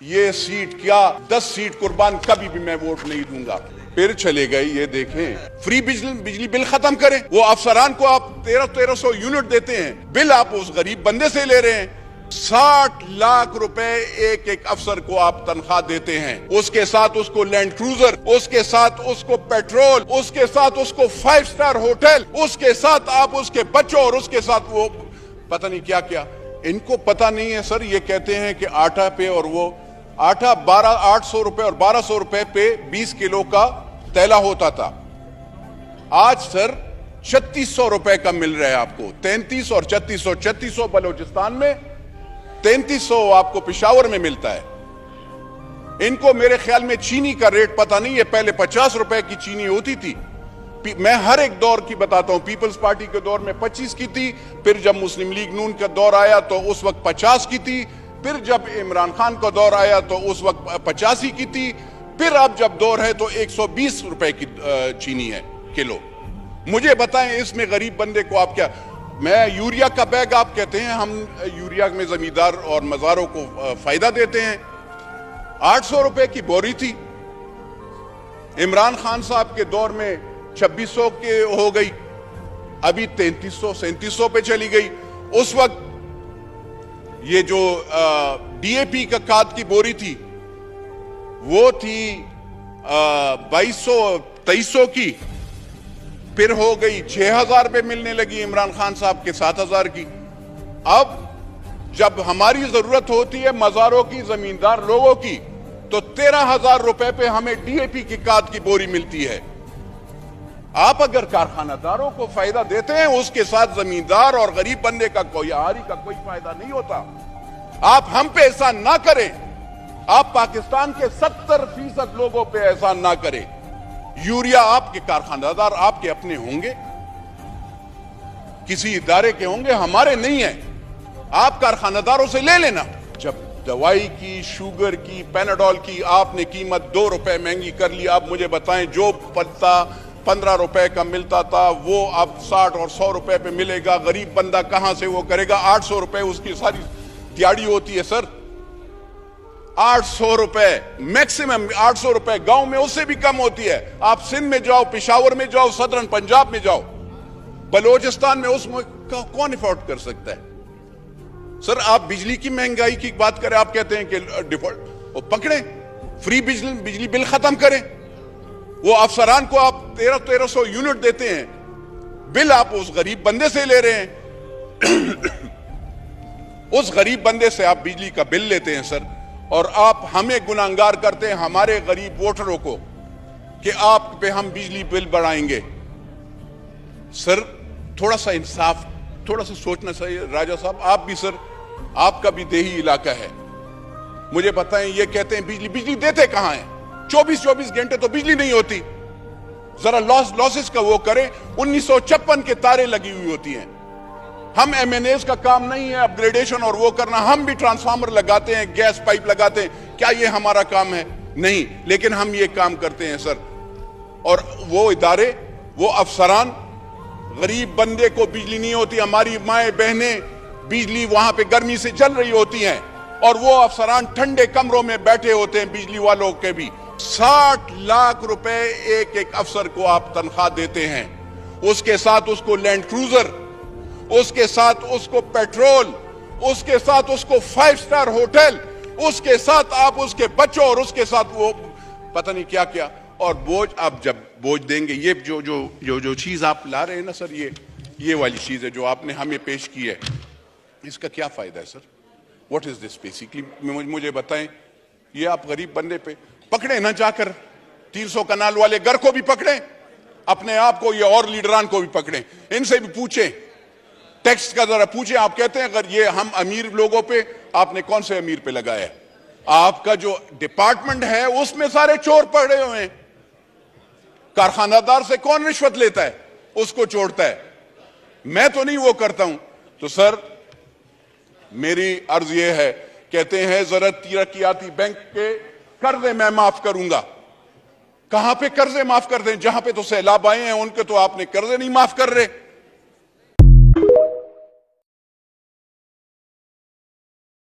ये सीट क्या 10 सीट कुर्बान कभी भी मैं वोट नहीं दूंगा। फिर चले गए, ये देखें फ्री बिजली बिल खत्म करें। वो अफसरान को आप 1300 यूनिट देते हैं, बिल आप उस गरीब बंदे से ले रहे हैं। 60 लाख रुपए एक एक अफसर को आप तनख्वाह देते हैं, उसके साथ उसको लैंड क्रूजर, उसके साथ उसको पेट्रोल, उसके साथ उसको 5 स्टार होटल, उसके साथ आप उसके बच्चों और उसके साथ वो पता नहीं क्या क्या। इनको पता नहीं है सर। ये कहते हैं कि आटा पे, और वो आटा 800 रुपए और 1200 रुपए पे 20 किलो का तैला होता था। आज सर 3600 रुपए का मिल रहा है आपको। 33 और 3600 बलूचिस्तान में, 3300 आपको पेशावर में मिलता है। इनको मेरे ख्याल में चीनी का रेट पता नहीं है। पहले 50 रुपए की चीनी होती थी। मैं हर एक दौर की बताता हूं। पीपल्स पार्टी के दौर में 25 की थी, फिर जब मुस्लिम लीग नून का दौर आया तो उस वक्त 50 की थी, फिर जब इमरान खान का दौर आया तो उस वक्त 85 की थी, फिर अब जब दौर है तो 120 रुपए की चीनी है किलो। मुझे बताएं इसमें गरीब बंदे को आप क्या। मैं यूरिया का बैग आप कहते हैं, हम यूरिया में जमींदार और मज़ारों को फायदा देते हैं। 800 रुपए की बोरी थी। इमरान खान साहब के दौर में 2600 के हो गई, अभी 3300-3700 पे चली गई। उस वक्त ये जो डीएपी का खाद की बोरी थी वो थी 2200-2300 की, फिर हो गई 6000 पे मिलने लगी इमरान खान साहब के 7000 की। अब जब हमारी जरूरत होती है मज़ारों की, जमींदार लोगों की, तो 13000 रुपए पे हमें डीएपी की खाद की बोरी मिलती है। आप अगर कारखानादारों को फायदा देते हैं, उसके साथ जमींदार और गरीब बंदे का कोई आहारी का कोई फायदा नहीं होता। आप हम पे एहसान ना करें, आप पाकिस्तान के 70% लोगों पे एहसान ना करें। यूरिया आपके कारखानादार आपके अपने होंगे, किसी इदारे के होंगे, हमारे नहीं है। आप कारखानादारों से ले लेना। जब दवाई की, शुगर की, पैनाडोल की आपने कीमत 2 रुपए महंगी कर ली, आप मुझे बताएं जो पत्ता 15 रुपए का मिलता था वो अब 60 और 100 रुपए पे मिलेगा। गरीब बंदा कहां से वो करेगा? 800 रुपए उसकी सारी दिहाड़ी होती है सर। 800 रुपए मैक्सिमम, 800 रुपए गांव में उससे भी कम होती है। आप सिंध में जाओ, पेशावर में जाओ, सदरन पंजाब में जाओ, बलूचिस्तान में उसमें कौन अफोर्ड कर सकता है सर? आप बिजली की महंगाई की बात करें, आप कहते हैं कि डिफॉल्ट पकड़े, फ्री बिजली बिल खत्म करें। वो अफसरान को आप 1300 यूनिट देते हैं, बिल आप उस गरीब बंदे से ले रहे हैं। उस गरीब बंदे से आप बिजली का बिल लेते हैं सर, और आप हमें गुनाहगार करते हैं, हमारे गरीब वोटरों को, कि आप पे हम बिजली बिल बढ़ाएंगे। सर थोड़ा सा इंसाफ, थोड़ा सा सोचना चाहिए। राजा साहब आप भी सर, आपका भी देही इलाका है, मुझे बताएं। ये कहते हैं बिजली देते कहां हैं? 24 घंटे तो बिजली नहीं होती। जरा लॉसेस का वो करें। 1956 के तारे लगी हुई होती हैं। हम एमएनएस का काम नहीं है अपग्रेडेशन और वो करना। हम भी ट्रांसफार्मर लगाते हैं, गैस पाइप लगाते हैं, क्या ये हमारा काम है? नहीं, लेकिन हम ये काम करते हैं सर। और वो इदारे, वो अफसरान, गरीब बंदे को बिजली नहीं होती। हमारी माएं बहनें बिजली वहां पे गर्मी से जल रही होती हैं, और वो अफसरान ठंडे कमरों में बैठे होते हैं, बिजली वालों के भी। 60 लाख रुपए एक एक अफसर को आप तनख्वाह देते हैं, उसके साथ उसको लैंड क्रूजर, उसके साथ उसको पेट्रोल, उसके साथ उसको 5 स्टार होटल, उसके साथ आप उसके बच्चों और उसके साथ वो पता नहीं क्या क्या। और बोझ, आप जब बोझ देंगे, ये जो चीज आप ला रहे हैं ना सर, ये वाली चीज है जो आपने हमें पेश की है, इसका क्या फायदा है sir? What is this basically? मुझे बताएं। ये आप गरीब बंदे पे पकड़े ना, जाकर 300 कनाल वाले घर को भी पकड़े, अपने आप को, ये और लीडरान को भी पकड़े, इनसे भी पूछें, टैक्स का जरा पूछें। आप कहते हैं अगर ये हम अमीर लोगों पे, आपने कौन से अमीर पे लगाया है? आपका जो डिपार्टमेंट है उसमें सारे चोर पड़े हुए हैं। कारखानादार से कौन रिश्वत लेता है? उसको छोड़ता है। मैं तो नहीं वो करता हूं। तो सर मेरी अर्ज ये है, कहते हैं जरा तरक्याती बैंक के कर्जे मैं माफ करूंगा। कहां पे कर्जे माफ कर दें? जहां पे तो सैलाब आए हैं उनके तो आपने कर्जे नहीं माफ कर रहे।